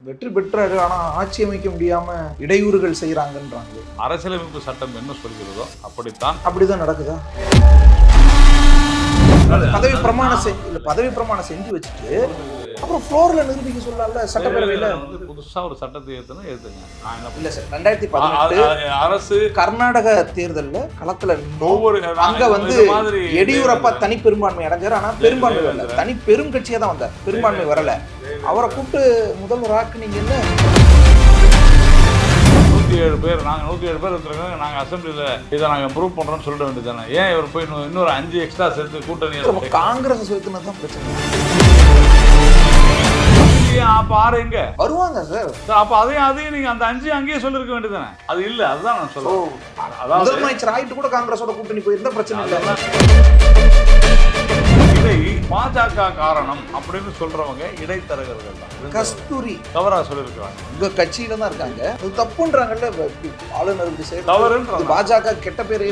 வெற்றி பெற்றாரு, ஆனா ஆட்சி அமைக்க முடியாம இடையூறுகள் செய்யறாங்கன்றாங்க. அரசியலமைப்பு சட்டம் என்ன சொல்கிறதோ அப்படிதான் நடக்குதா? பதவி பிரமாணம் செஞ்சு வச்சுட்டு அப்புறம் ஃப்ளோர்ல நிரூபிக்க சொல்லல. சட்டப்பேரவையில புதுசா ஒரு சட்டத்தை ஏத்துங்க. இல்ல சார், 2018 அரசு கர்நாடக தேர்தல்ல களத்துல அங்க எடியூரப்பா தனி பெரும்பான்மை அடைஞ்சாரு. ஆனா பெரும்பான்மை வரல, தனி பெரும் கட்சியா தான் வந்தார், பெரும்பான்மை வரல. அவரை கூப்பிட்டு முதல்வர் ஆக்குனீங்கன்னு 107 பேர் வச்சிருக்காங்க. நாங்க அசம்பிளில இதை நாங்க ப்ரூவ் பண்றோம்னு சொல்லிட வேண்டியதானே. ஏன் இவர் போய் இன்னொரு 5 எக்ஸ்ட்ரா சேர்த்து கூட்டணி காங்கிரஸ் சேர்த்துனதான் பிரச்சனை. அப்ப ஆறு எங்க வருவாங்க சார்? அப்ப அதையும் நீங்க அந்த 5 அங்கேயே சொல்லிருக்க வேண்டியதானே. அது இல்ல, அதுதான் நான் சொல்றேன். அதாவது முதலமைச்சர் ஆயிட்டு கூட காங்கிரஸோட கூட்டணி போயிருந்தா பிரச்சனை இல்லை. இதை பாஜக காரணம் அப்படின்னு சொல்றவங்க இடைத்தரகர்கள் தான். கஸ்தூரி தவறா சொல்லிருக்காங்க. உங்க கட்சியில தான் இருக்காங்க, அது தப்புன்றாங்கல்ல. ஆளுநருக்கு தவறுன்ற பாஜக கெட்ட பேர்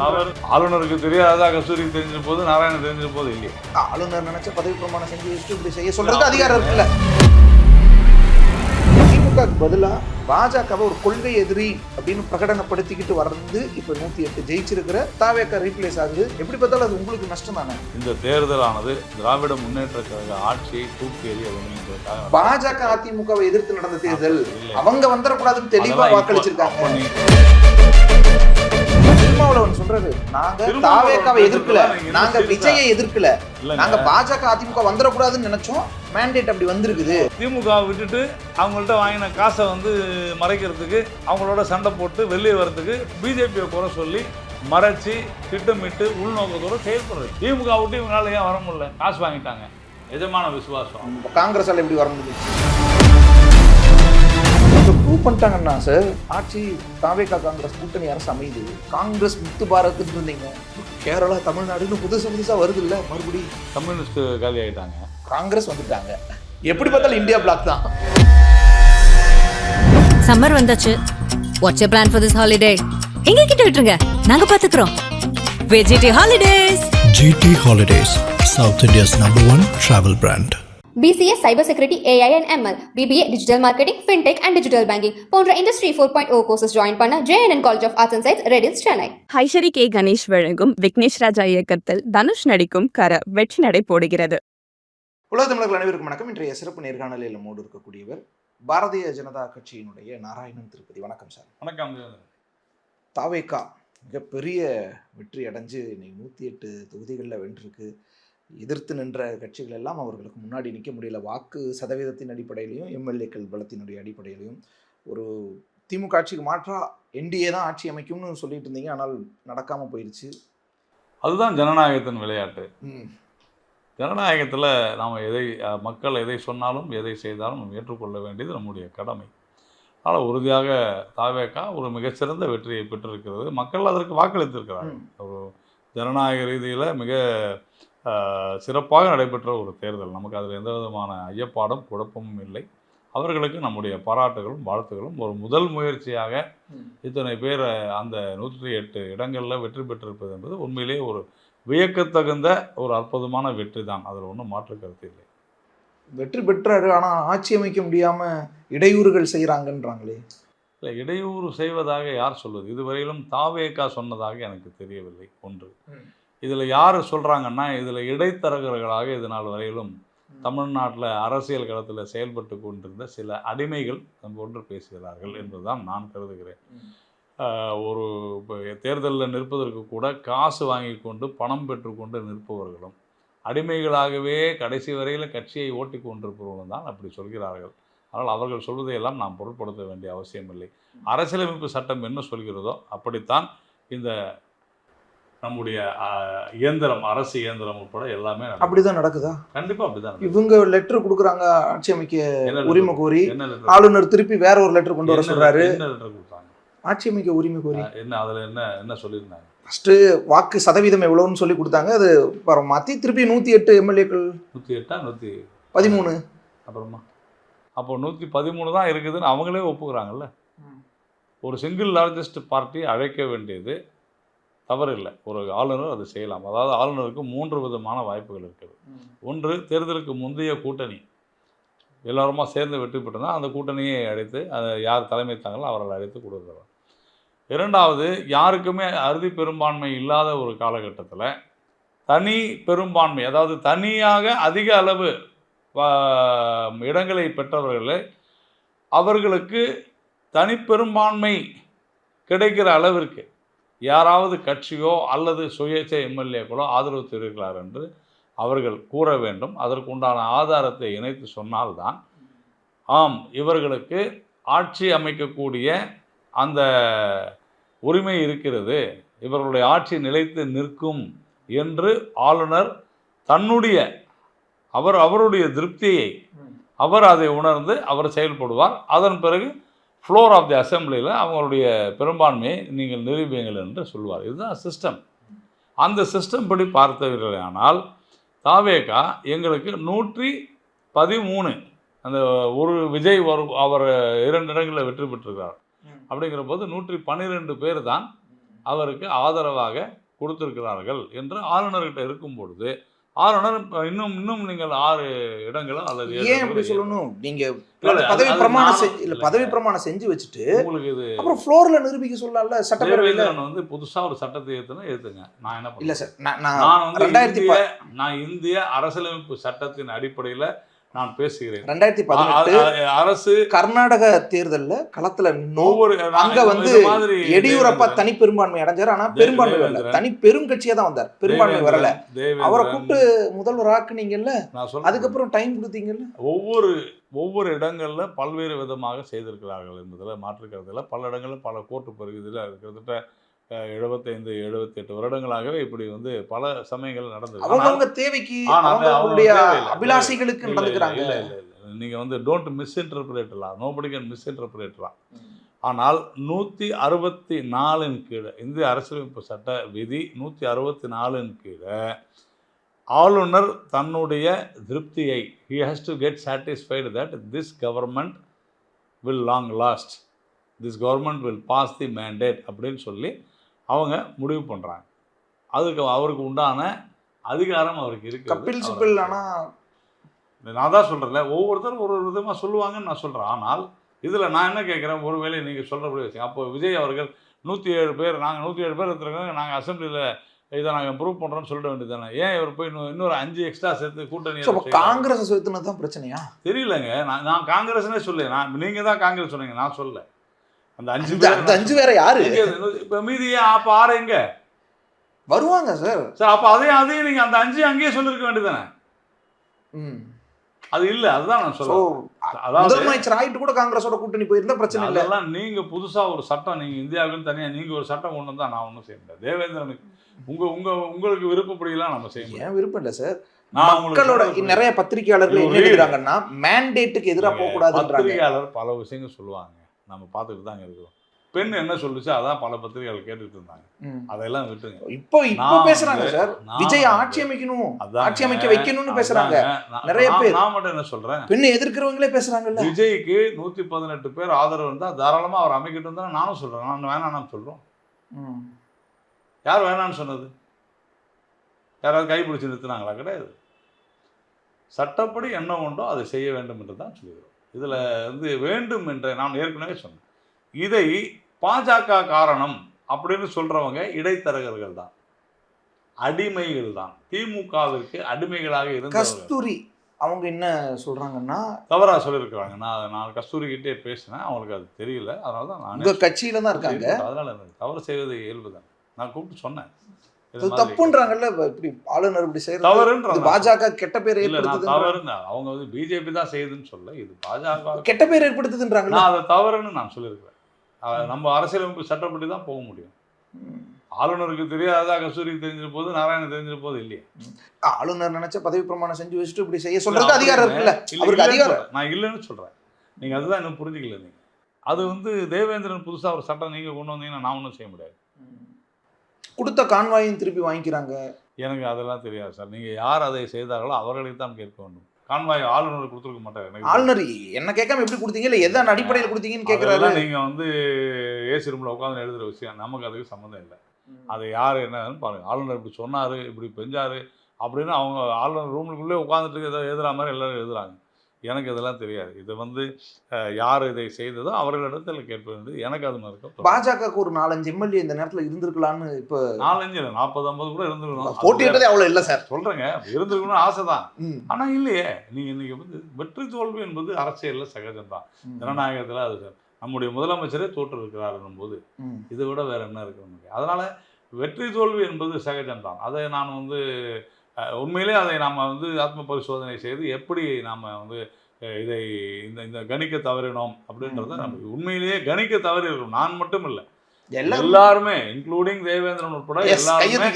தவறு. ஆளுநருக்கு தெரியாதா கஸ்தூரிக்கு தெரிஞ்ச போது, நாராயணன் தெரிஞ்ச போது இல்லையே. ஆளுநர் நினைச்ச பதவி பிரமாணம் செஞ்சு வச்சுட்டு இப்படி செய்ய சொல்றது அதிகாரம் இருக்குல்ல. திமுகவுக்கு பதிலா பாஜகவை ஒரு கொள்கை எதிரி அப்படின்னு பிரகடனப்படுத்திக்கிட்டு வந்து இப்ப 108 ஜெயிச்சிருக்கிற தாவேக ரீப்ளேஸ் ஆகுது. எப்படி பார்த்தாலும் அது உங்களுக்கு நஷ்டம் தானே. இந்த தேர்தலானது திராவிட முன்னேற்ற கழக ஆட்சியை தூக்கி எறிய வேண்டும். பாஜக அதிமுகவை எதிர்த்து நடந்த தேர்தல், அவங்க வந்துடக்கூடாதுன்னு தெளிவா வாக்களிச்சிருக்காங்க. திருமாவளவன் சொல்றாரு, நாங்க தாவேகாவை எதிர்க்கல, நாங்க விஜயை எதிர்க்கல, நாங்க பாஜக அதிமுக வந்துடக்கூடாதுன்னு நினைச்சோம். மேண்டேட் அப்படி வந்திருக்குது. திமுக விட்டுட்டு அவங்கள்ட்ட வாங்கின காசை மறைக்கிறதுக்கு, அவங்களோட சண்டை போட்டு வெளியே வர்றதுக்கு பிஜேபியை குறை சொல்லி மறைச்சி திட்டமிட்டு உள்நோக்கத்தோடு செயல்படுறது. திமுக விட்டு இவங்களால ஏன் வர முடியல? காசு வாங்கிட்டாங்க. எஜமான விசுவாசம். காங்கிரஸால எப்படி வர முடியும்? ப்ரூவ் பண்ணிட்டாங்கன்னா சார், ஆட்சி தாவேகா காங்கிரஸ் கூட்டணி அரசு அமைது. காங்கிரஸ் முத்து பாரத்ன்னு இருந்தீங்க, கேரளா தமிழ்நாடுன்னு புதுசா வருது இல்ல. மறுபடியும் கம்யூனிஸ்ட் காலி ஆகிட்டாங்க, காங்கிரஸ் வந்துட்டாங்க. எப்படி பார்த்தாலும் இந்தியா பிளாக் தான். சம்மர் வந்தாச்சு. What's your plan for this holiday? எங்க கிட்ட விட்டுருங்க, நாங்க பாத்துக்கிறோம். VGT holidays. GT holidays, South India's #1 travel brand. BCA Cyber Security, AI and ML, BBA Digital Marketing, FinTech and Digital Banking போன்ற Industry 4.0 courses ஜாயின் பண்ண JNN College of Arts and Science, Redis, Chennai. ஹைஷரி K Ganesh வழங்கும் விக்னேஷ் ராஜா இயக்கத்தில் தனுஷ் நடிக்கும் கர வெற்றி நடை போடுகிறது. உலக தமிழர்கள் அனைவருக்கும் வணக்கம். இன்றைய சிறப்பு நேர்காணலில் நம்மோடு இருக்கக்கூடியவர் பாரதிய ஜனதா கட்சியினுடைய நாராயணன் திருப்பதி. வணக்கம் சார். வணக்கம். தாவேகா மிகப்பெரிய வெற்றி அடைஞ்சு இன்னைக்கு 108 தொகுதிகளில் வென்றிருக்கு. எதிர்த்து நின்ற கட்சிகள் எல்லாம் அவர்களுக்கு முன்னாடி நிற்க முடியல. வாக்கு சதவீதத்தின் அடிப்படையிலையும் எம்எல்ஏக்கள் பலத்தினுடைய அடிப்படையிலையும் ஒரு திமுக ஆட்சிக்கு மாற்றா என்டிஏ தான் ஆட்சி அமைக்கும்னு சொல்லிட்டு இருந்தீங்க, ஆனால் நடக்காமல் போயிடுச்சு. அதுதான் ஜனநாயகத்தின் விளையாட்டு. ஜனநாயகத்தில் நாம் மக்கள் எதை சொன்னாலும் எதை செய்தாலும் நம்ம ஏற்றுக்கொள்ள வேண்டியது நம்முடைய கடமை. அதனால் உறுதியாக தாவேகா ஒரு மிகச்சிறந்த வெற்றியை பெற்றிருக்கிறது. மக்கள் அதற்கு வாக்களித்திருக்கிறார்கள். ஒரு ஜனநாயக ரீதியில் மிக சிறப்பாக நடைபெற்ற ஒரு தேர்தல். நமக்கு அதில் எந்த விதமான ஐயப்பாடும் குழப்பமும் இல்லை. அவர்களுக்கு நம்முடைய பாராட்டுகளும் வாழ்த்துகளும். ஒரு முதல் முயற்சியாக இத்தனை பேர் அந்த 108 இடங்களில் வெற்றி பெற்றிருப்பது என்பது உண்மையிலேயே ஒரு வியக்கத்தகுந்த ஒரு அற்புதமான வெற்றி தான். அதில் ஒன்றும் மாற்று கருத்து இல்லை. வெற்றி பெற்றாரு, ஆனால் ஆட்சி அமைக்க முடியாமல் இடையூறுகள் செய்கிறாங்கன்றாங்களே. இல்லை, இடையூறு செய்வதாக யார் சொல்வது? இதுவரையிலும் தாவேகா சொன்னதாக எனக்கு தெரியவில்லை. ஒன்று, இதில் யார் சொல்கிறாங்கன்னா, இதில் இடைத்தரகர்களாக இது நாள் வரையிலும் தமிழ்நாட்டில் அரசியல் களத்தில் செயல்பட்டு கொண்டிருந்த சில அடிமைகள் போன்று பேசுகிறார்கள் என்பதுதான் நான் கருதுகிறேன். ஒரு தேர்தலில் நிற்பதற்கு கூட காசு வாங்கி கொண்டு பணம் பெற்றுக்கொண்டு நிற்பவர்களும் அடிமைகளாகவே கடைசி வரையில் கட்சியை ஓட்டி கொண்டிருப்பவர்களும் தான் அப்படி சொல்கிறார்கள். ஆனால் அவர்கள் சொல்வதையெல்லாம் நாம் பொருட்படுத்த வேண்டிய அவசியமில்லை. அரசியலமைப்பு சட்டம் என்ன சொல்கிறதோ அப்படித்தான் இந்த நம்முடைய இயந்திரம், அரசு இயந்திரம் உட்பட எல்லாமே அப்படிதான் நடக்குதா? கண்டிப்பா அப்படிதான். இவங்க லெட்டர் கொடுக்குறாங்க ஆட்சி அமைக்க உரிமை கோரி, ஆளுநர் திருப்பி வேற ஒரு லெட்டர் கொண்டு வர சொல்றாரு. என்ன லெட்டர் கொடுத்தாங்க? ஆட்சி அமைக்க உரிமை கோரி. என்ன அதுல என்ன சொல்லியிருந்தாங்க? ஃபர்ஸ்ட் வாக்கு சதவீதம் எவ்வளோன்னு சொல்லி கொடுத்தாங்க. அது மாற்றி திருப்பி 108 எம்எல்ஏக்கள், 113 அப்புறமா அப்போ 113 தான் இருக்குதுன்னு அவங்களே ஒப்புக்கிறாங்கல்ல. ஒரு சிங்கிள் லார்ஜஸ்ட் பார்ட்டி அழைக்க வேண்டியது தவறு இல்லை. ஒரு ஆளுநர் அது செய்யலாம். அதாவது ஆளுநருக்கு 3 விதமான வாய்ப்புகள் இருக்குது. ஒன்று, தேர்தலுக்கு முந்தைய கூட்டணி எல்லோருமா சேர்ந்து வெற்றி பெற்றனா அந்த கூட்டணியை அழைத்து அதை யார் தலைமை தாங்களோ அவர்களை அழைத்து கொடுக்குறாங்க. இரண்டாவது, யாருக்குமே அறுதி பெரும்பான்மை இல்லாத ஒரு காலகட்டத்தில் தனி பெரும்பான்மை, அதாவது தனியாக அதிக அளவு இடங்களை பெற்றவர்களே அவர்களுக்கு தனிப்பெரும்பான்மை கிடைக்கிற அளவிற்கு யாராவது கட்சியோ அல்லது சுயேட்சை எம்எல்ஏக்களோ ஆதரவு தெரிவிக்கிறார் என்று அவர்கள் கூற வேண்டும். அதற்கு உண்டான ஆதாரத்தை இணைத்து சொன்னால்தான் ஆம் இவர்களுக்கு ஆட்சி அமைக்கக்கூடிய அந்த உரிமை இருக்கிறது, இவர்களுடைய ஆட்சி நிலைத்து நிற்கும் என்று ஆளுநர் தன்னுடைய அவருடைய திருப்தியை அதை உணர்ந்து அவர் செயல்படுவார். அதன் பிறகு ஃப்ளோர் ஆஃப் தி அசெம்பிளியில் அவங்களுடைய பெரும்பான்மையை நீங்கள் நிரூபியுங்கள் என்று சொல்லுவார். இதுதான் சிஸ்டம். அந்த சிஸ்டம் படி பார்த்தவர்களானால் தாவேகா எங்களுக்கு 113 அந்த ஒரு விஜய் அவர் 2 இடங்களில் வெற்றி பெற்றிருக்கிறார். அப்படிங்கிற போது 112 பேர் தான் அவருக்கு ஆதரவாக கொடுத்திருக்கிறார்கள் என்று ஆளுநர்கிட்ட இருக்கும் பொழுது ஆளுநர் இன்னும் நீங்கள் 6 இடங்களோ அல்லது ஏன் அப்படி சொல்லணும்? நீங்க பதவி பிரமாணம் செஞ்சு வச்சுட்டு உங்களுக்கு இது அப்புறம் ஃப்ளோர்ல நிரூபிக்க சொல்லல. சட்டப்பேரவையில வந்து புதுசா ஒரு சட்டத்தை ஏத்துங்க. நான் என்ன இல்ல சார், நான் இந்திய அரசியலமைப்பு சட்டத்தின் அடிப்படையில் நான் பேசுகிறேன். 2018 அரசு கர்நாடக தேர்தல்ல களத்துல அங்க வந்து எடியூரப்பா தனி பெரும்பான்மை அடைஞ்சாரு. ஆனா பெரும்பான்மை வரல, தனி பெருங்கட்சியா தான் வந்தார், பெரும்பான்மை வரல. அவரை கூப்பிட்டு முதல்வர் ஆக்குனீங்கல்ல, அதுக்கப்புறம் டைம் கொடுத்தீங்கல்ல. ஒவ்வொரு இடங்கள்ல பல்வேறு விதமாக செய்திருக்கிறார்கள் என்பதில் மாற்றுக்கிறதுல பல இடங்கள்ல பல கோர்ட்டு பகுதியில் இருக்கிறதுட்ட 75-78 வருடங்களாகவே இப்படி வந்து பல சமயங்கள் நடந்தது. அவங்க தேவைக்கு அவங்களுடைய அபிலாஷைகளுக்கு நடந்துக்கிறாங்க. இல்லை நீங்கள் வந்து டோன்ட் மிஸ்இன்டர்பிரேட்லாம், நோபடி கேன் மிஸ்இன்டர்பிரேட்லாம். ஆனால் 164 கீழே இந்திய அரசியலமைப்பு சட்ட விதி 164 கீழே ஆளுநர் தன்னுடைய திருப்தியை he has to get satisfied that this government will long last, this government will pass the mandate அப்படின்னு சொல்லி அவங்க முடிவு பண்ணுறாங்க. அதுக்கு அவருக்கு உண்டான அதிகாரம் அவருக்கு இருக்குது. கபில் சிபல் ஆனால் நான் தான் சொல்கிறேன்ல, ஒவ்வொருத்தரும் ஒரு விதமாக சொல்லுவாங்கன்னு நான் சொல்கிறேன். ஆனால் இதில் நான் என்ன கேட்குறேன், ஒருவேளை நீங்கள் சொல்கிறபடி வச்சு அப்போ விஜய் அவர்கள் 107 பேர் நாங்கள் 107 பேர் எடுத்துருக்காங்க, நாங்கள் அசம்பிளியில் இதை நாங்கள் இம்ப்ரூவ் பண்ணுறோன்னு சொல்லிட வேண்டியது தானே. ஏன் இவர் போய் இன்னொரு 5 எக்ஸ்ட்ரா சேர்த்து கூட்டணி காங்கிரஸ் சேர்த்துனது தான் பிரச்சனையா தெரியலங்க. நான் காங்கிரஸ்னே சொல்ல, நீங்கள் தான் காங்கிரஸ் சொன்னீங்க, நான் சொல்ல. அந்த 5 வேற யாரு இப்போ மீதியே அப்போ 6 எங்க வருவாங்க சார்? சார் அப்போ அதையும் நீங்கள் அந்த 5 அங்கேயே சொல்லியிருக்க வேண்டியதானே. அது இல்லை, அதுதான் நான் சொல்லுவேன். அதாவது முதலமைச்சர் ஆகிட்டு கூட காங்கிரஸோட கூட்டணி போயிருந்தா பிரச்சனை இல்லை. அதெல்லாம் நீங்கள் புதுசாக ஒரு சட்டம், நீங்கள் இந்தியாவுக்குன்னு தனியாக நீங்கள் ஒரு சட்டம் கொண்டு வந்தால் நான் ஒன்றும் செய்ய முடியாது. தேவேந்திரனுக்கு உங்களுக்கு விருப்பப்படியெல்லாம் நம்ம செய்ய முடியும். ஏன் விருப்பம் இல்லை சார்? மக்களோட நிறைய பத்திரிகையாளர்கள் என்ன எழுதுறாங்கன்னா மேண்டேட்டுக்கு எதிராக போகக்கூடாதுன்றாங்க. பத்திரிகையாளர் பல விஷயங்கள் சொல்லுவாங்க, நம்ம பார்த்துட்டு தாங்க இருக்கிறோம். பெண் என்ன சொல்லுச்சு அதான் பல பத்திரிகைகள் கேட்டுட்டு இருந்தாங்க, அதெல்லாம் விட்டுருங்க. இப்போ பேசுறாங்க சார், விஜய் ஆட்சி அமைக்கணும், ஆட்சி அமைக்க வைக்கணும்னு பேசுறாங்க நிறைய பேர். நான் மட்டும் என்ன சொல்றேன், பெண்ணை எதிர்க்கிறவங்களே பேசுறாங்கல்ல. விஜய்க்கு 118 பேர் ஆதரவு இருந்தா தாராளமா அவர் அமைக்கட்டும் தான் நானும் சொல்றேன். நான் வேணான்னு சொல்றோம். யார் வேணான்னு சொன்னது? யாராவது கைப்பிடிச்சு நிறுத்தினாங்களா? கிடையாது. சட்டப்படி என்ன உண்டோ அதை செய்ய வேண்டும் என்று தான் சொல்லுகிறோம். இதில் வந்து வேண்டும் என்று நான் ஏற்கனவே சொன்னேன். இதை பாஜக காரணம் அப்படின்னு சொல்றவங்க இடைத்தரகர்கள் தான், அடிமைகள் தான். திமுகவிற்கு அடிமைகளாக இருந்த கஸ்தூரி அவங்க என்ன சொல்றாங்கன்னா தவறாக சொல்லியிருக்கிறாங்க. நான் கஸ்தூரி கிட்டே பேசினேன், அவங்களுக்கு அது தெரியல. அதனால தான் நான் கட்சியில தான் இருக்காங்க. அதனால தவறு செய்வது இயல்பு தான். நான் கூப்பிட்டு சொன்னேன், தப்புன்றாங்கல்ல. இப்படி ஆளுநர் இப்படி செய்யறது தவறுன்றாங்க. பாஜக கெட்ட பேர் ஏற்படுத்துது. தவறுங்க, அவங்க வந்து பிஜேபி தான் செய்யுதுன்னு சொல்ல, இது பாஜக கெட்ட பேர் ஏற்படுத்துதுன்றாங்க. நான் அதை தவறுன்னு நான் சொல்லியிருக்கிறேன். நம்ம அரசியலமைப்பு சட்டப்படி தான் போக முடியும். ஆளுநருக்கு தெரியாதா கஸ்தூரிக்கு தெரிஞ்சிரு போது, நாராயணன் தெரிஞ்சிரு போது இல்லையே. ஆளுநர் நினைச்ச பதவி பிரமாணம் செஞ்சு வச்சுட்டு இப்படி செய்ய சொல்றது அதிகாரம் இருக்குல்ல, அவருக்கு அதிகாரம். நான் இல்லைன்னு சொல்றேன், நீங்க அதுதான் இன்னும் புரிஞ்சுக்கல. நீங்க அது வந்து தேவேந்திரன் புதுசா ஒரு சட்டம் நீங்க கொண்டு வந்தீங்கன்னா நான் ஒன்றும் செய்ய முடியாது. கொடுத்த கான்வாயும் திருப்பி வாங்கிக்கிறாங்க. எனக்கு அதெல்லாம் தெரியாது சார். நீங்க யார் அதை செய்தார்களோ அவர்களை தான் கேட்க வேண்டும். கான்வாய் ஆளுநர் கொடுத்துருக்க மாட்டாரு. ஆளுநர் என்ன கேட்காம எப்படி கொடுத்தீங்க, இல்லை எதான் அடிப்படையில் கொடுத்தீங்கன்னு கேட்கறாரு. நீங்க வந்து ஏசி ரூம்ல உட்காந்து எழுதுற விஷயம், நமக்கு அதுக்கு சம்மந்தம் இல்லை. அதை யார் என்னன்னு பாருங்க. ஆளுநர் இப்படி சொன்னாரு, இப்படி பெஞ்சாரு அப்படின்னு அவங்க ஆளுநர் ரூமுக்குள்ளே உட்காந்துட்டு ஏதோ எழுதுற மாதிரி எல்லாரும் எழுதுறாங்க. எனக்கு இதெல்லாம் தெரியாது. இது வந்து யார் இதை செய்ததோ அவர்களிடத்தில் கேட்பது வேண்டியது எனக்கு அது மாதிரி இருக்கும். பாஜகவுக்கு ஒரு 4-5 எம்எல்ஏ இந்த நேரத்தில் இருந்திருக்கலாம்னு இப்போ 4-5 இல்லை 40-50 கூட இருந்திருக்கணும். போட்டியிட்டதே அவ்வளோ இல்லை சார். சொல்கிறேங்க, இருந்திருக்கணும்னு ஆசை தான். ஆனால் இல்லையே, நீங்கள் இன்றைக்கி வந்து வெற்றி தோல்வி என்பது அரசியலில் சகஜம்தான். ஜனநாயகத்தில் அது நம்முடைய முதலமைச்சரே தோற்று இருக்கிறார் போது இதை விட வேற என்ன இருக்கு நமக்கு? அதனால் வெற்றி தோல்வி என்பது சகஜம்தான். அதை நான் வந்து உண்மையிலே அதை நாம் வந்து ஆத்ம பரிசோதனை செய்து எப்படி நாம் வந்து இதை இந்த கணிக்க தவறினோம் அப்படின்றத நம்ம உண்மையிலேயே கணிக்க தவறி இருக்கணும். நான் மட்டும் இல்லை, எல்லாருமே இன்க்ளூடிங் தேவேந்திரன் உட்பட எல்லாருமே.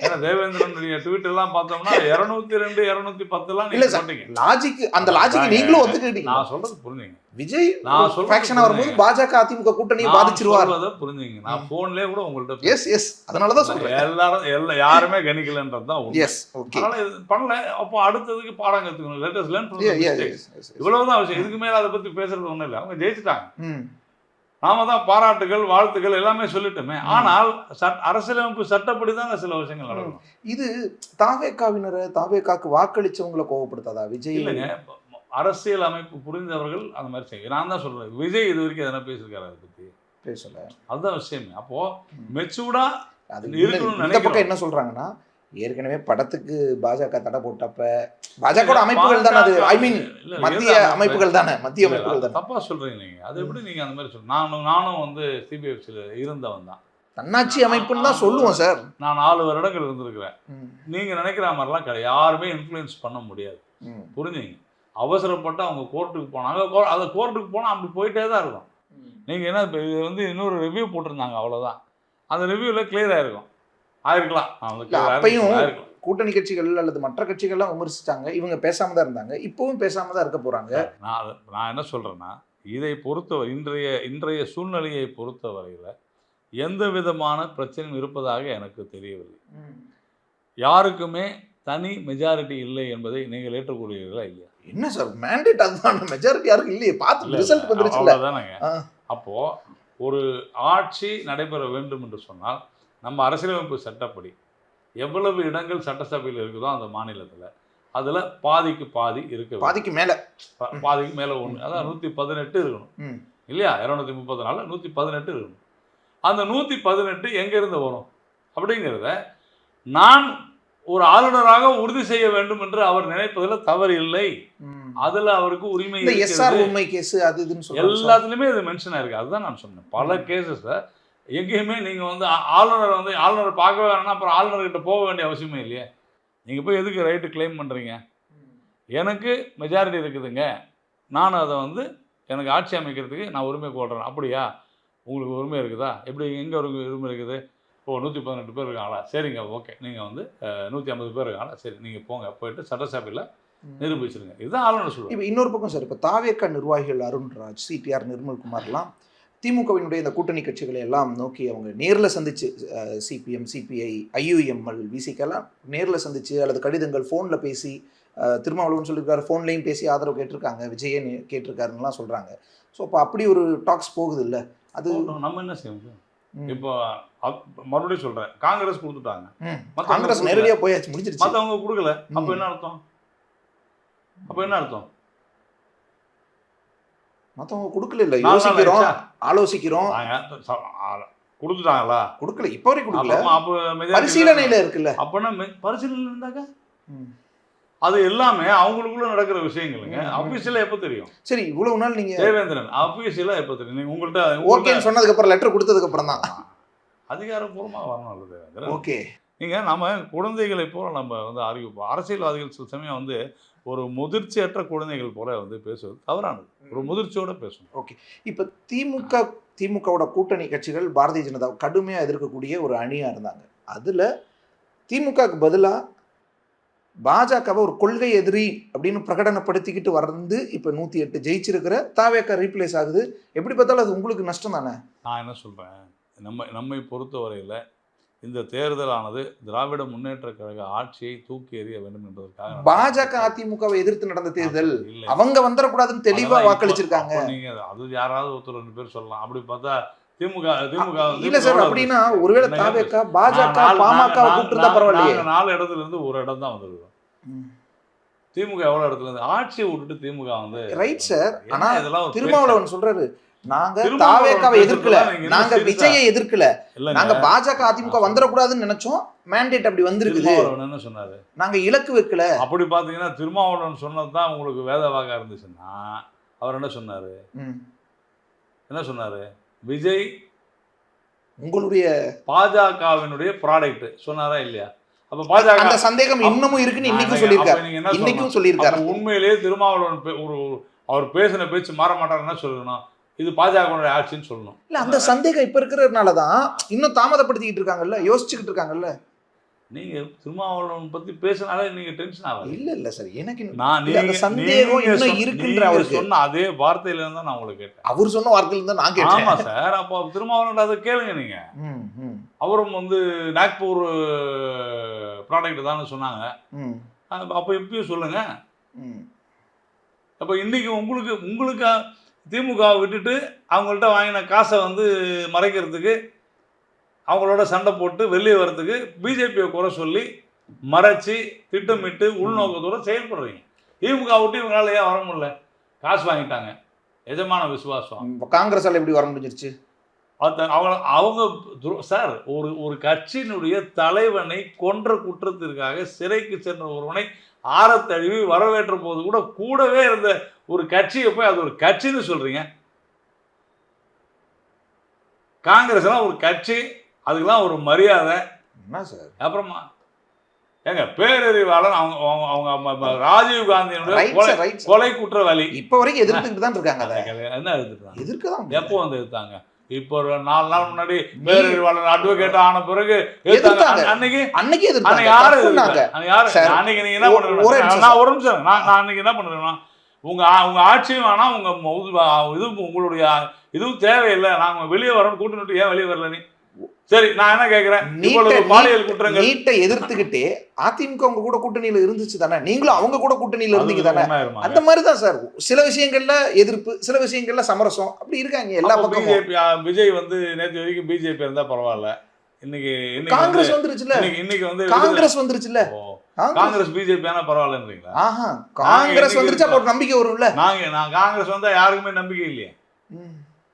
ஏன்னா தேவேந்திரனுடைய ட்வீட் எல்லாம் பார்த்தோம்னா 202 210 இல்ல போட்டீங்க. லாஜிக், அந்த லாஜிக் நீங்களும் ஒத்துக்கிட்டீங்க. நான் சொல்றது புரிஞ்சுங்க. விஜய் நான் சொல்றேன் வரும்போது பாஜக அதிமுக கூட்டணியை பாதிச்சிருவார். அதை புரிஞ்சுங்க. நான் போன்லயே கூட உங்கள்ட்ட எஸ் அதனாலதான் சொல்றேன். எல்லாரும் யாருமே கணிக்கலன்றதுதான் உண்மை. S okay. அதனால இது பண்ணல. அப்போ அடுத்ததுக்கு பாடம் கத்துக்கணும். Let us learn from the mistakes. இவ்வளவுதான் விஷயம். இதுக்கு மேல அதை பத்தி பேசுறது ஒண்ணும் இல்லை. அவங்க ஜெயிச்சிட்டாங்க. நாம தான் பாராட்டுகள் வாழ்த்துக்கள் எல்லாமே சொல்லிட்டோமே. ஆனால் அரசியலமைப்பு சட்டப்படி தான் சில விஷயங்கள் நடக்கும். இது தாவேகாவினரை தாவேகாக்கு வாக்களிச்சவங்களை கோவப்படுத்தாதா விஜய்? இல்லைங்க, அரசியல் அமைப்பு புரிந்தவர்கள் அந்த மாதிரி செய்ய. நான் தான் சொல்றேன், விஜய் இது வரைக்கும் எதனா பேசியிருக்காரு அதை பத்தி? பேசல. அதுதான் விஷயமே. அப்போ மெச்சூர்டா அது இந்த பக்கம் என்ன சொல்றாங்கன்னா, ஏற்கனவே படத்துக்கு பாஜக தடை போட்டப்ப பாஜக அமைப்புகள் தானே அது, ஐ மீன் மத்திய அமைப்புகள் தானே, மத்திய அமைப்புகள் தானே. தப்பா சொல்றீங்க நீங்க. அது எப்படி நீங்க அந்த மாதிரி சொல்றீங்க? நானும் வந்து சிபிஎஃப்சில இருந்தவன் தான். தன்னாட்சி அமைப்புன்னு தான் சொல்லுவோம் சார். நான் 4 வருடங்கள் இருந்திருக்கிறேன். நீங்க நினைக்கிற மாதிரிலாம் கிடையாது. யாருமே இன்ஃப்ளூயன்ஸ் பண்ண முடியாது. புரிஞ்சுங்க. அவசரப்பட்டு அவங்க கோர்ட்டுக்கு போனாங்க. அதை கோர்ட்டுக்கு போனால் அப்படி போயிட்டே தான் இருக்கும். நீங்கள் என்ன இப்போ இது வந்து இன்னொரு ரிவ்யூ போட்டிருந்தாங்க, அவ்வளோதான். அந்த ரிவ்யூவில் கிளியராக இருக்கும், ஆயிருக்கலாம். அப்பையும் கூட்டணி கட்சிகள் அல்லது மற்ற கட்சிகள்லாம் விமர்சித்தாங்க. இவங்க பேசாம தான் இருந்தாங்க. இப்பவும் பேசாம தான் இருக்க போகிறாங்க. நான் என்ன சொல்கிறேன்னா, இதை பொறுத்தவரை இன்றைய சூழ்நிலையை பொறுத்தவரையில் எந்த விதமான பிரச்சனையும் இருப்பதாக எனக்கு தெரியவில்லை. யாருக்குமே தனி மெஜாரிட்டி இல்லை என்பதை நீங்கள் ஏற்றுக்கொள்கிறீர்களா இல்லையா? என்ன சார் மேண்டேட்? அதுதான் மெஜாரிட்டி யாருக்கும் இல்லையே. பார்த்து ரிசல்ட் வந்துருச்சுல. அவ்வளோதானங்க. அப்போது ஒரு ஆட்சி நடைபெற வேண்டும் என்று சொன்னால் நம்ம அரசியலமைப்பு சட்டப்படி எவ்வளவு இடங்கள் சட்டசபையில் இருக்குதோ அந்த மாநிலத்தில் அதில் பாதிக்கு பாதி இருக்க, பாதிக்கு மேலே ஒன்று, அதான் 118 இருக்கணும் இல்லையா? 234 118 இருக்கணும். அந்த 118 எங்கேருந்து வரும் அப்படிங்கிறத நான் ஒரு ஆளுநராக உறுதி செய்ய வேண்டும் என்று அவர் நினைப்பதில் தவறு இல்லை. அதுல அவருக்கு உரிமை எல்லாத்துலயுமே இது மென்ஷன் ஆயிருக்கு. அதுதான் நான் சொன்னேன். பல கேசஸ்ல எங்கேயுமே நீங்க வந்து ஆளுநரை பார்க்க வேணும்னா அப்புறம் ஆளுநர்கிட்ட போக வேண்டிய அவசியமே இல்லையே. நீங்க போய் எதுக்கு ரைட்டு கிளைம் பண்றீங்க? எனக்கு மெஜாரிட்டி இருக்குதுங்க, நான் அதை வந்து எனக்கு ஆட்சி அமைக்கிறதுக்கு நான் உரிமை கோடுறேன். அப்படியா? உங்களுக்கு உரிமை இருக்குதா? எப்படி எங்கே ஒரு உரிமை இருக்குது? ஓ 118 பேர் இருக்காங்களா? சரிங்க, ஓகே. நீங்கள் வந்து 150 பேர் இருக்காங்களா? சரி, நீங்கள் போங்க, போயிட்டு சட்டசபையில் நிரூபிச்சிருங்க. இதுதான் ஆளுநர் சொல்லுவாங்க. இப்போ இன்னொரு பக்கம் சார், இப்போ தாவேக நிர்வாகிகள் அருண்ராஜ், சிடிஆர், நிர்மல்குமார்லாம் திமுகவினுடைய இந்த கூட்டணி கட்சிகளை எல்லாம் நோக்கி அவங்க நேரில் சந்திச்சு, சிபிஎம், சிபிஐ, ஐயுஎம்எல், விசிக்கெல்லாம் நேரில் சந்திச்சு அல்லது கடிதங்கள் ஃபோனில் பேசி, திருமாவளவன் சொல்லியிருக்காரு ஃபோன்லேயும் பேசி ஆதரவு கேட்டிருக்காங்க, விஜயே கேட்டிருக்காருன்னெலாம் சொல்கிறாங்க. ஸோ அப்போ அப்படி ஒரு டாக்ஸ் போகுது இல்லை? அது நம்ம என்ன செய்வோம்? இப்போ மறுபடியும் சொல்றேன், காங்கிரஸ் கொடுத்துட்டாங்க, காங்கிரஸ் நேரடியா போயாச்சு, முடிஞ்சிருச்சு. மற்றவங்க கொடுக்கல. அப்போ என்ன அர்த்தம்? மற்றவங்க கொடுக்கல, இல்லை ஆலோசிக்கிறோம். கொடுத்துட்டாங்களா? கொடுக்கல, இப்போ வரைக்கும் கொடுக்கல. அப்போ பரிசீலனையில இருக்குல்ல. அப்போனா பரிசீலனை இருந்தாக்க அது எல்லாமே அவங்களுக்குள்ள நடக்கிற விஷயங்களுங்க. அபிஷியலா எப்போ தெரியும்? சரி, இவ்வளவு நாள் நீங்க தேவேந்திரன் அபிஷியலா எப்போ தெரியும்? நீங்க உங்கள்கிட்ட ஓகேன்னு சொன்னதுக்கு அப்புறம், லெட்டர் கொடுத்ததுக்கு அப்புறம் தான் அதிகாரப்பூர்வமாக வரணும். அல்லது தேவேந்திரன் ஓகே. நீங்கள் நம்ம குழந்தைகளை போல நம்ம வந்து அறிவிப்போம். அரசியல்வாதிகள் சில சமயம் வந்து ஒரு முதிர்ச்சியற்ற குழந்தைகள் போல வந்து பேசுவது தவறானது. ஒரு முதிர்ச்சியோட பேசணும். ஓகே. இப்போ திமுகவோட கூட்டணி கட்சிகள் பாரதிய ஜனதா கடுமையாக எதிர்க்கக்கூடிய ஒரு அணியாக இருந்தாங்க. அதில் திமுகவுக்கு பதிலாக பாஜகவை ஒரு கொள்கை எதிரி அப்படின்னு பிரகடனப்படுத்திக்கிட்டு வந்து இப்போ 108 ஜெயிச்சிருக்கிற தாவேக ரீப்ளேஸ் ஆகுது. எப்படி பார்த்தாலும் அது உங்களுக்கு நஷ்டம் தானே? நான் என்ன சொல்கிறேன், நம்மை பொறுத்தவரையில் இந்த தேர்தலானது திராவிட முன்னேற்ற கழக ஆட்சியை தூக்கி எறிய வேண்டும் என்பதற்காக. பாஜக அதிமுகவை எதிர்த்து நடந்த தேர்தல், அவங்க வந்துடக்கூடாதுன்னு தெளிவாக வாக்களிச்சிருக்காங்க. நீங்க அது யாராவது ஒருத்தர் 2 பேர் சொல்லலாம். அப்படி பார்த்தா திமுக இல்ல சார். அப்படின்னா ஒருவேளை தாவேக பாஜக பாமக கூப்பிட்டு பரவாயில்லையே. 4 இடத்துல இருந்து ஒரு இடம் தான் வந்திருக்கோம். திமுக எவ்வளோ இடத்துல இருந்து ஆட்சியை விட்டுட்டு திமுக வந்து ரைட் சார். என்ன ஆனா இதெல்லாம் ஒரு திருமாவளவன் சொல்றாரு, நாங்க திருமாவளவன் தாவேக்காவை எதிர்க்கல, பேசுறதுலாம் நீங்க என்ன நாங்க serious-ஆ? விஜயை எதிர்க்கல, இல்லைங்க. நாங்க பாஜக அதிமுக வந்துடக்கூடாதுன்னு நினைச்சோம், மேண்டேட் அப்படி வந்திருக்குது, திருமாவளவன் என்ன சொன்னாரு? நாங்க இலக்கு வைக்கல. அப்படி பார்த்தீங்கன்னா திருமாவளவன் சொன்னது தான் உங்களுக்கு வேதவாக்கா இருந்துச்சுன்னா அவர் என்ன சொன்னாரு? என்ன சொன்னாரு? விஜய் உங்களுடைய பாஜகவினுடைய ப்ராடக்ட் சொன்னாரா இல்லையா? அப்ப பாஜக அந்த சந்தேகம் இன்னமும் இருக்குன்னு இன்னைக்கும் சொல்லியிருக்காரு. நீங்க என்ன இன்னைக்கும் சொல்லணும்? சொல்லியிருக்காரு. அப்ப உண்மையிலேயே திருமாவளவன் அவர் பேசின பேச்சு மாற மாட்டாருன்னா சொல்லணும், இது பாஜகவுடைய ஆட்சின்னு சொல்லணும். இல்ல அந்த சந்தேகம் இப்ப இருக்கிறதுனால தான் இன்னும் தாமதப்படுத்திக்கிட்டு இருக்காங்கல்ல, யோசிச்சுக்கிட்டு இருக்காங்கல்ல. நீங்க திருமாவளவன் பத்தி பேசினாலே நீங்க டென்ஷன் ஆகல. இல்ல இல்ல சார், எனக்கு நான் இல்ல, அந்த சந்தேகம் இன்னும் இருக்குன்ற அவருக்கு சொன்ன அதே வார்த்தையில இருந்தா நான் உங்களுக்கு கேட்டேன். அவர் சொன்ன வார்த்தையில இருந்தா நான் கேட்டேன். ஆமா சார். அப்போ திருமாவளவன் அதை கேளுங்க நீங்க. அவரும் வந்து நாக்பூர் ப்ராடக்ட் தான் சொன்னாங்க. அப்போ எப்பயும் சொல்லுங்க. அப்போ இன்னைக்கு உங்களுக்கு திமுக விட்டுட்டு அவங்கள்ட்ட வாங்கின காசை வந்து மறைக்கிறதுக்கு, அவங்களோட சண்டை போட்டு வெளியே வர்றதுக்கு பிஜேபியை குறை சொல்லி மறைச்சி திட்டமிட்டு உள்நோக்கத்தோடு செயல்படுறீங்க. திமுக விட்டு இவங்களால ஏன் வர முடியல? காசு வாங்கிட்டாங்க, எஜமான விசுவாசம். காங்கிரஸால எப்படி வர முடிஞ்சிருச்சு? அவங்க சார், ஒரு கட்சியினுடைய தலைவனை கொன்ற குற்றத்திற்காக சிறைக்கு சென்ற ஒருவனை ஆரத்தழுவி வரவேற்ற போது கூடவே இருந்த ஒரு கட்சியை போய் அது ஒரு கட்சின்னு சொல்றீங்க. காங்கிரஸ்லாம் ஒரு கட்சி, அதுக்கெல்லாம் ஒரு மரியாதை என்ன சார்? அப்புறமா ஏங்க பேரறிவாளன் அவங்க ராஜீவ் காந்தியினுடைய கொலை குற்றவாளி இப்ப வரைக்கும் எதிர்த்துக்கிட்டு தான் இருக்காங்க. என்ன எதிர்த்தாங்க? எதிர்க்கதான். எப்போ வந்து எதிர்த்தாங்க? இப்போ ஒரு 4 நாள் முன்னாடி பேரறிவாளன் அட்வொகேட் ஆன பிறகு அன்னைக்கு யாரு அன்னைக்கு நீங்க என்ன பண்றீங்க? நான் ஒரு நிமிஷம், நான் அன்னைக்கு என்ன பண்றேன்னா, உங்க ஆட்சியும் வேணாம், இது உங்களுடைய இதுவும் தேவையில்லை, நாங்க வெளியே வரணும், கூட்டணி ஏன் வெளியே வரல? நீ சரி, நான் என்ன கேட்கிறேன், பாலியல் குற்றங்கள் நீட்டை எதிர்த்துக்கிட்டே அதிமுக உங்க கூட கூட்டணியில இருந்துச்சு தானே, நீங்களும் அவங்க கூட கூட்டணியில இருந்தீங்க தானே. அந்த மாதிரிதான் சார், சில விஷயங்கள்ல எதிர்ப்பு, சில விஷயங்கள்ல சமரசம், அப்படி இருக்காங்க எல்லா பக்கமும். விஜய் வந்து நேற்று வரைக்கும் பிஜேபி இருந்தா பரவாயில்ல, இன்னைக்கு காங்கிரஸ் வந்துருச்சுல, இன்னைக்கு வந்து காங்கிரஸ் வந்துருச்சுல, காங்கிரஸ் பிஜேபி ஆனா பரவாயில்லன்றீங்களா? காங்கிரஸ் வந்துருச்சா ஒரு நம்பிக்கை வரும்ல. நான் காங்கிரஸ் வந்தா யாருக்குமே நம்பிக்கை இல்லையே.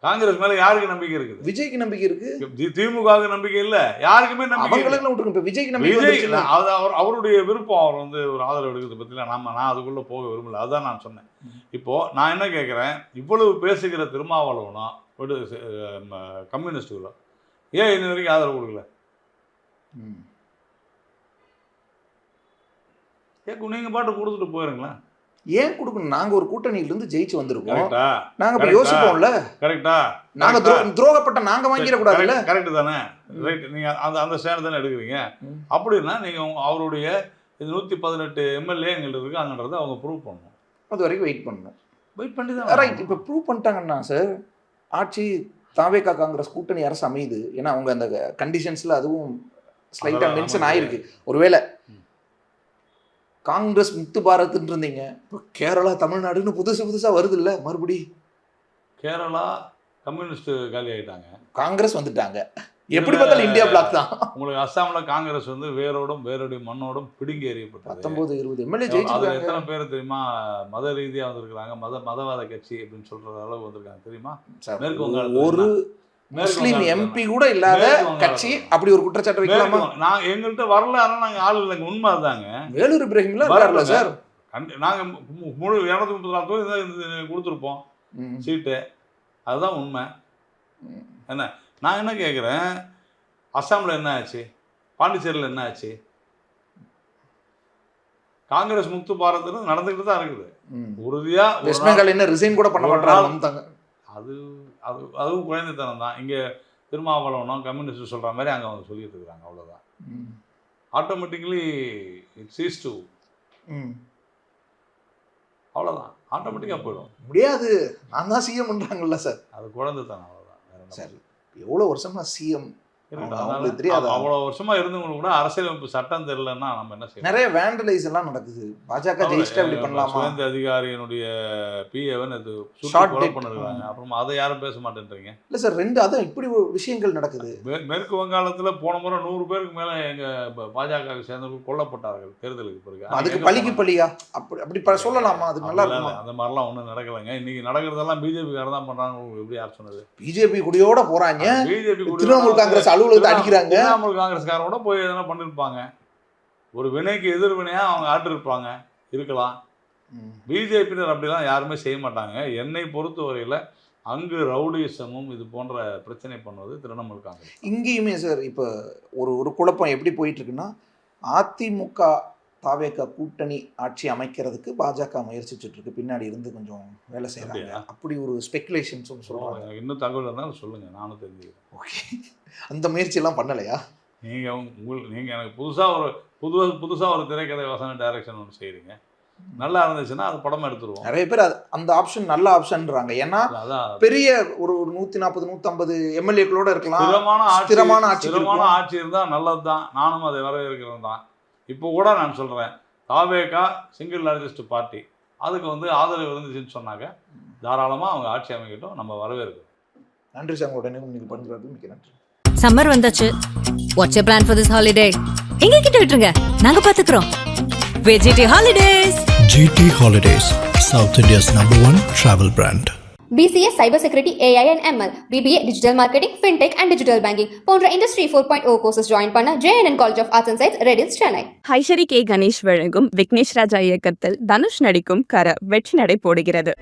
காங்கிரஸ் மேல யாருக்கு நம்பிக்கை இருக்குது? விஜய்க்கு நம்பிக்கை இருக்கு, திமுகவுக்கு நம்பிக்கை இல்ல, யாருக்குமே நம்பிக்கை இல்ல. விஜய்க்கு நம்பிக்கை, அவருடைய விருப்பம், அவர் வந்து ஒரு ஆதரவு எடுக்கிறது பத்தில நான் அதுக்குள்ள போக விரும்பல, அதுதான் நான் சொன்னேன். இப்போ நான் என்ன கேட்கிறேன், இவ்வளவு பேசுகிற திருமாவளவனும் கம்யூனிஸ்டுகளோ ஏன் இன்ன வரைக்கும் ஆதரவு கொடுக்கல? நீங்க பாட்டு கொடுத்துட்டு போயிருங்களேன். ஏன் கொடுக்கணும்? நாங்க ஒரு கூட்டணியில இருந்து ஜெயிச்சு வந்திருக்கோம், நாங்க இப்ப யோசிப்போம்ல. கரெக்டா? நாங்க துரோகப்பட்ட நாங்க வாங்கிட கூடாதுல்ல. கரெக்ட் தானே? ரைட். நீங்க அந்த ஸ்டாண்ட் தானே எடுக்கிறீங்க. அப்படின்னா நீங்க அவருடைய 118 எம்எல்ஏ எங்கள்ட்ட இருக்காங்கன்றதை அவங்க ப்ரூவ் பண்ணணும். அது வரைக்கும் வெயிட் பண்ணணும். வெயிட் பண்ணி தான் ரைட். இப்போ ப்ரூவ் பண்ணிட்டாங்கன்னா சார், ஆட்சி தாவேகா காங்கிரஸ் கூட்டணி அரசு அமையுது. ஏன்னா அவங்க அந்த கண்டிஷன்ஸ்ல அதுவும் ஸ்லைட்டா மென்ஷன் ஆயிருக்கு. ஒருவேளை காங்கிரஸ் முத்து பாரத்ன்னு இருந்தீங்க, இப்போ கேரளா தமிழ்நாடுன்னு புதுசா வருது இல்ல, மறுபடி கேரளா கம்யூனிஸ்ட் காலி ஆயிட்டாங்க, காங்கிரஸ் வந்துட்டாங்க. எப்படி பார்த்தாலும் இந்தியா பிளாக் தான். உங்களுக்கு அஸ்ஸாம்ல காங்கிரஸ் வந்து வேரோடைய மண்ணோடும் பிடுங்கி எறியப்பட்டது. 19-20 எம்எல்ஏ ஜெயிச்சிருக்காங்க. எத்தனை பேர் தெரியுமா? மத ரீதியா வந்திருக்காங்க, மதவாத கட்சி அப்படின்னு சொல்ற அளவு வந்திருக்காங்க தெரியுமா? மேற்கு வங்காளம் ஒரு முஸ்லீம் எம்பி கூட இல்லாத கட்சி, அப்படி ஒரு குற்றச்சாட்டு வைக்கலாமா? நான் எங்கள்கிட்ட வரல, ஆனால் நாங்க ஆள் இல்லைங்க. உண்மை அதுதாங்க. வேலூர் இப்ராஹிம்ல வரல சார். நாங்க முழு 234 தொகுதி கொடுத்துருப்போம் சீட்டு, அதுதான் உண்மை. என்ன நான் என்ன கேட்குறேன், அஸ்ஸாமில் என்ன ஆச்சு, பாண்டிச்சேரியில் என்ன ஆச்சு? காங்கிரஸ் முக்து பாரத் நடந்துக்கிட்டு தான் இருக்குது உறுதியா. வெஸ்ட் பெங்கால் என்ன ரிசைன் கூட பண்ண மாட்டாங்க. அதுவும் குழந்தைத்தனம் தான். இங்கே திருமாவளவனும் கம்யூனிஸ்ட் சொல்கிற மாதிரி அங்கே அவங்க சொல்லிட்டு இருக்கிறாங்க, அவ்வளோதான். ஆட்டோமேட்டிக்கலி இட் சீஸ் டு, அவ்வளோதான், ஆட்டோமேட்டிக்காக போயிடும். முடியாது, நான் தான் சிஎம் பண்ணுறாங்கல்ல சார், அது குழந்தைத்தனம், அவ்வளோதான். சார் எவ்வளோ வருஷமா சிஎம் அவங்களுக்கு தெரியாதா? அவ்வளோ வருஷமா இருந்தவங்களுக்கு கூட அரசியலமைப்பு சட்டம் தெரியலன்னா நம்ம என்ன செய்யணும்? நிறைய வேண்டலைஸ் எல்லாம் நடக்குது. பாஜக ஜெயிச்சிட்டா இப்படி பண்ணலாமா? சுதந்திர அதிகாரியினுடைய பிஏவன் அது Short கொலை date. பண்ணிருக்காங்க. அப்புறம் அதை யாரும் பேச மாட்டேன்றீங்க. இல்ல சார், ரெண்டு அதான் இப்படி ஒரு விஷயங்கள் நடக்குது. மேற்கு வங்காளத்துல போன முறை 100 பேருக்கு மேல எங்க பாஜக சேர்ந்தவர்கள் கொல்லப்பட்டார்கள் தேர்தலுக்கு பிறகு. அதுக்கு பழிக்கு பழியா அப்படி சொல்லலாமா? அது நல்லா இருக்குமா? அந்த மாதிரிலாம் ஒன்றும் நடக்கலைங்க. இன்னைக்கு நடக்கிறதெல்லாம் பிஜேபி காரர் தான் பண்றாங்க. உங்களுக்கு எப்படி யார் சொன்னது? பிஜேபி குடியோட போறாங்க, பிஜேபி திரிணாமுல் காங்கிரஸ் அலுவலகத்தை அடிக்கிறாங்க. திரிணாமுல் காங்கிரஸ்காரோட போய் எதனா பண்ணிருப்பாங்க. ஒரு வினைக்கு எதிர்வினையா அவங்க ஆட்டிருப்பாங்க, இருக்கலாம். பிஜேபியினர் அப்படிலாம் யாருமே செய்ய மாட்டாங்க. என்னை பொறுத்தவரையில் அங்கு ரவுடிசமும் இது போன்ற பிரச்சனை பண்ணுவது திரிணாமுல் காங்கிரஸ். இங்கேயுமே சார் இப்போ ஒரு குழப்பம் எப்படி போயிட்டு இருக்குன்னா, அதிமுக தாவேக கூட்டணி ஆட்சி அமைக்கிறதுக்கு பாஜக முயற்சிச்சுட்டு இருக்கு, பின்னாடி இருந்து கொஞ்சம் வேலை செய்யறாங்க. அப்படி ஒரு ஸ்பெகுலேஷன்ஸ் சொல்றாங்க. எனக்கு இன்னும் தகவல் இருந்தாலும் சொல்லுங்க, நானும் தெரிஞ்சுக்கிறேன். ஓகே, அந்த முயற்சி எல்லாம் பண்ணலையா? நீங்க எனக்கு புதுசா ஒரு திரைக்கதை வசன டைரக்ஷன் ஒன்று செய்றீங்க. நல்லா இருந்துச்சுன்னா அது படமா எடுத்துருவோம். நிறைய பேர் அந்த ஆப்ஷன் நல்ல ஆப்ஷன்றாங்க. ஏன்னா பெரிய ஒரு 140 150 எம்எல்ஏக்களோட இருக்கலாம், ஸ்திரமான ஆட்சி இருந்தா நல்லதுதான். நானும் அதை வரவேற்கிறேன் தான். இப்போ கூட நான் சொல்றேன், தாவேகா சிங்கிள் லார்ஜஸ்ட் பார்ட்டி, அதுக்கு ஆதரவு இருந்துச்சுன்னு சொன்னாங்க, தாராளமா அவங்க ஆட்சி அமைக்கட்டும், நம்ம வரவேற்கிறோம். நன்றி சார், உங்களோட நீங்க பண்றது மிக்க நன்றி. சம்மர் வந்தாச்சு. What's your plan for this holiday? எங்க கிட்ட விட்டுருங்க, நாங்க பாத்துக்கிறோம். VGT holidays. GT Holidays, South India's #1 travel brand. BCA Cyber Security, AI and ML, BBA Digital Marketing, Fintech and Digital Banking போன்ற Industry 4.0 courses join பண்ண JNN College of Arts and Science, Redis, Chennai. ஹைஷரி K Ganesh வழங்கும் விக்னேஷ் ராஜா இயக்கத்தில் தனுஷ் நடிக்கும் கர வெற்றி நடை போடுகிறது.